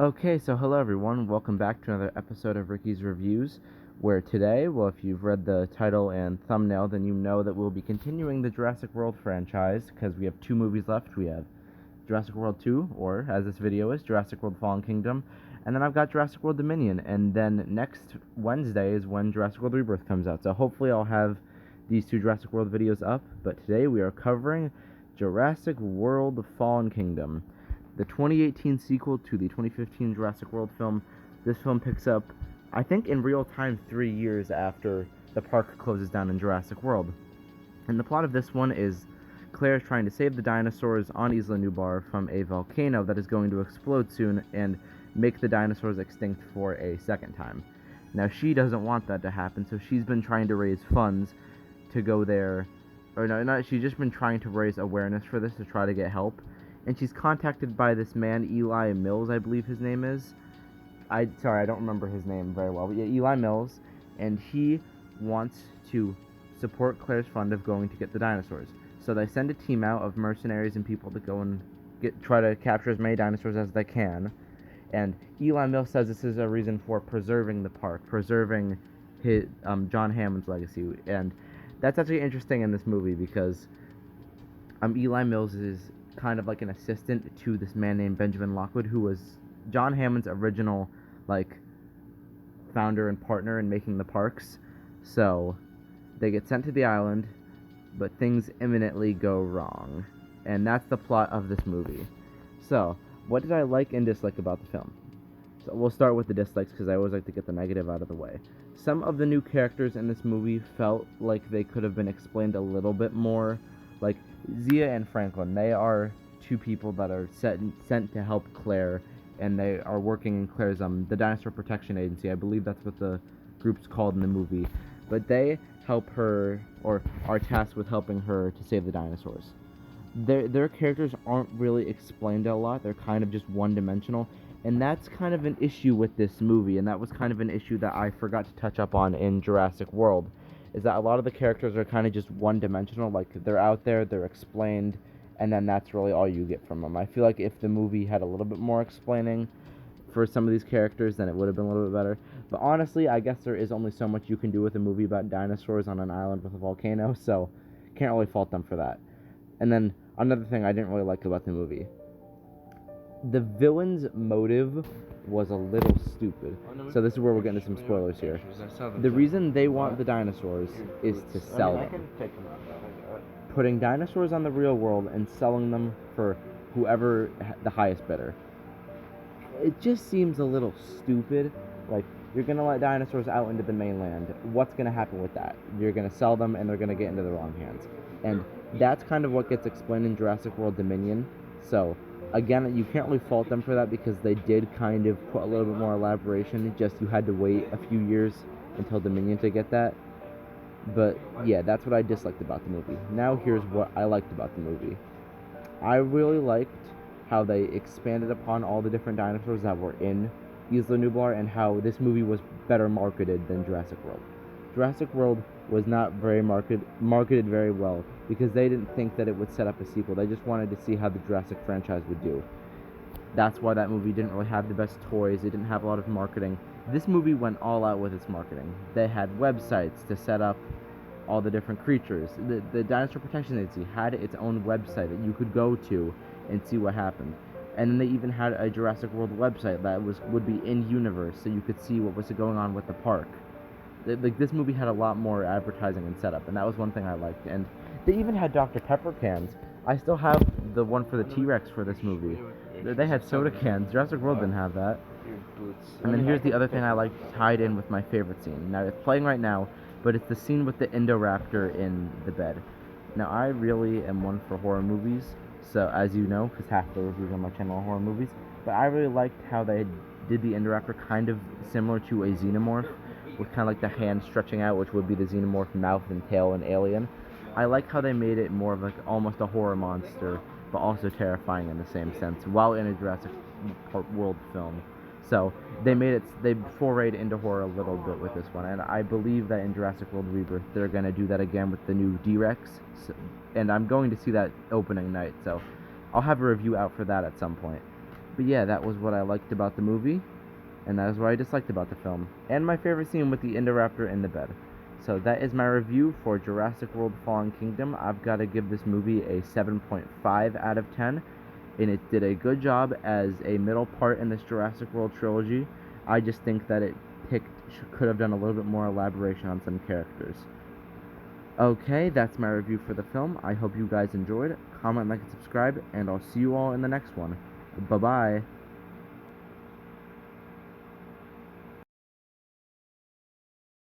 Okay, so hello everyone, welcome back to another episode of Ricky's Reviews, where today, well, if you've read the title and thumbnail, then you know that we'll be continuing the Jurassic World franchise, because we have two movies left. We have Jurassic World 2, or as this video is, Jurassic World Fallen Kingdom, and then I've got Jurassic World Dominion, and then next Wednesday is when Jurassic World Rebirth comes out, so hopefully I'll have these two Jurassic World videos up, but today we are covering Jurassic World Fallen Kingdom, the 2018 sequel to the 2015 Jurassic World film. This film picks up, I think, in real time 3 years after the park closes down in Jurassic World. And the plot of this one is Claire is trying to save the dinosaurs on Isla Nublar from a volcano that is going to explode soon and make the dinosaurs extinct for a second time. Now, she doesn't want that to happen, so she's been trying to raise funds to go there. Or no, not, she's just been trying to raise awareness for this to try to get help. And she's contacted by this man, Eli Mills, I believe his name is. I don't remember his name very well, but yeah, Eli Mills, and he wants to support Claire's fund of going to get the dinosaurs. So they send a team out of mercenaries and people to go and try to capture as many dinosaurs as they can. And Eli Mills says this is a reason for preserving the park, preserving his John Hammond's legacy, and that's actually interesting in this movie because Eli Mills is kind of like an assistant to this man named Benjamin Lockwood, who was John Hammond's original, founder and partner in making the parks. So they get sent to the island, but things imminently go wrong. And that's the plot of this movie. So, what did I like and dislike about the film? So we'll start with the dislikes because I always like to get the negative out of the way. Some of the new characters in this movie felt like they could have been explained a little bit more. Like Zia and Franklin, they are two people that are sent to help Claire, and they are working in Claire's the Dinosaur Protection Agency. I believe that's what the group's called in the movie. But they help her, or are tasked with helping her to save the dinosaurs. Their characters aren't really explained a lot. They're kind of just one-dimensional, and that's kind of an issue with this movie, and that was kind of an issue that I forgot to touch up on in Jurassic World, is that a lot of the characters are kind of just one-dimensional. Like, they're out there, they're explained, and then that's really all you get from them. I feel like if the movie had a little bit more explaining for some of these characters, then it would have been a little bit better. But honestly, I guess there is only so much you can do with a movie about dinosaurs on an island with a volcano, so can't really fault them for that. And then another thing I didn't really like about the movie, the villain's motive was a little stupid. So this is where we're getting into some spoilers here. The reason they want the dinosaurs is to sell them. Putting dinosaurs on the real world and selling them for whoever the highest bidder. It just seems a little stupid. Like, you're going to let dinosaurs out into the mainland. What's going to happen with that? You're going to sell them and they're going to get into the wrong hands. And that's kind of what gets explained in Jurassic World Dominion. So, again, you can't really fault them for that because they did kind of put a little bit more elaboration. Just you had to wait a few years until Dominion to get that. But, yeah, that's what I disliked about the movie. Now here's what I liked about the movie. I really liked how they expanded upon all the different dinosaurs that were in Isla Nublar and how this movie was better marketed than Jurassic World. Jurassic World was not very marketed very well because they didn't think that it would set up a sequel. They just wanted to see how the Jurassic franchise would do. That's why that movie didn't really have the best toys. It didn't have a lot of marketing. This movie went all out with its marketing. They had websites to set up all the different creatures. The Dinosaur Protection Agency had its own website that you could go to and see what happened. And then they even had a Jurassic World website that would be in-universe, so you could see what was going on with the park. Like, this movie had a lot more advertising and setup, and that was one thing I liked. And they even had Dr. Pepper cans. I still have the one for the T-Rex for this movie. They had soda cans. Jurassic World didn't have that. And then here's the other thing I liked tied in with my favorite scene. Now, it's playing right now, but it's the scene with the Indoraptor in the bed. Now, I really am one for horror movies, so as you know, because half the reviews on my channel are horror movies, but I really liked how they did the Indoraptor kind of similar to a xenomorph, with kind of like the hand stretching out, which would be the xenomorph mouth and tail in Alien. I like how they made it more of like almost a horror monster, but also terrifying in the same sense, while in a Jurassic World film. So they forayed into horror a little bit with this one, and I believe that in Jurassic World Rebirth they're going to do that again with the new D-Rex, and I'm going to see that opening night, so I'll have a review out for that at some point. But yeah, that was what I liked about the movie, and that is what I disliked about the film. And my favorite scene with the Indoraptor in the bed. So that is my review for Jurassic World Fallen Kingdom. I've got to give this movie a 7.5 out of 10, and it did a good job as a middle part in this Jurassic World trilogy. I just think that it could have done a little bit more elaboration on some characters. Okay, that's my review for the film. I hope you guys enjoyed. Comment, like, and subscribe, and I'll see you all in the next one. Bye-bye.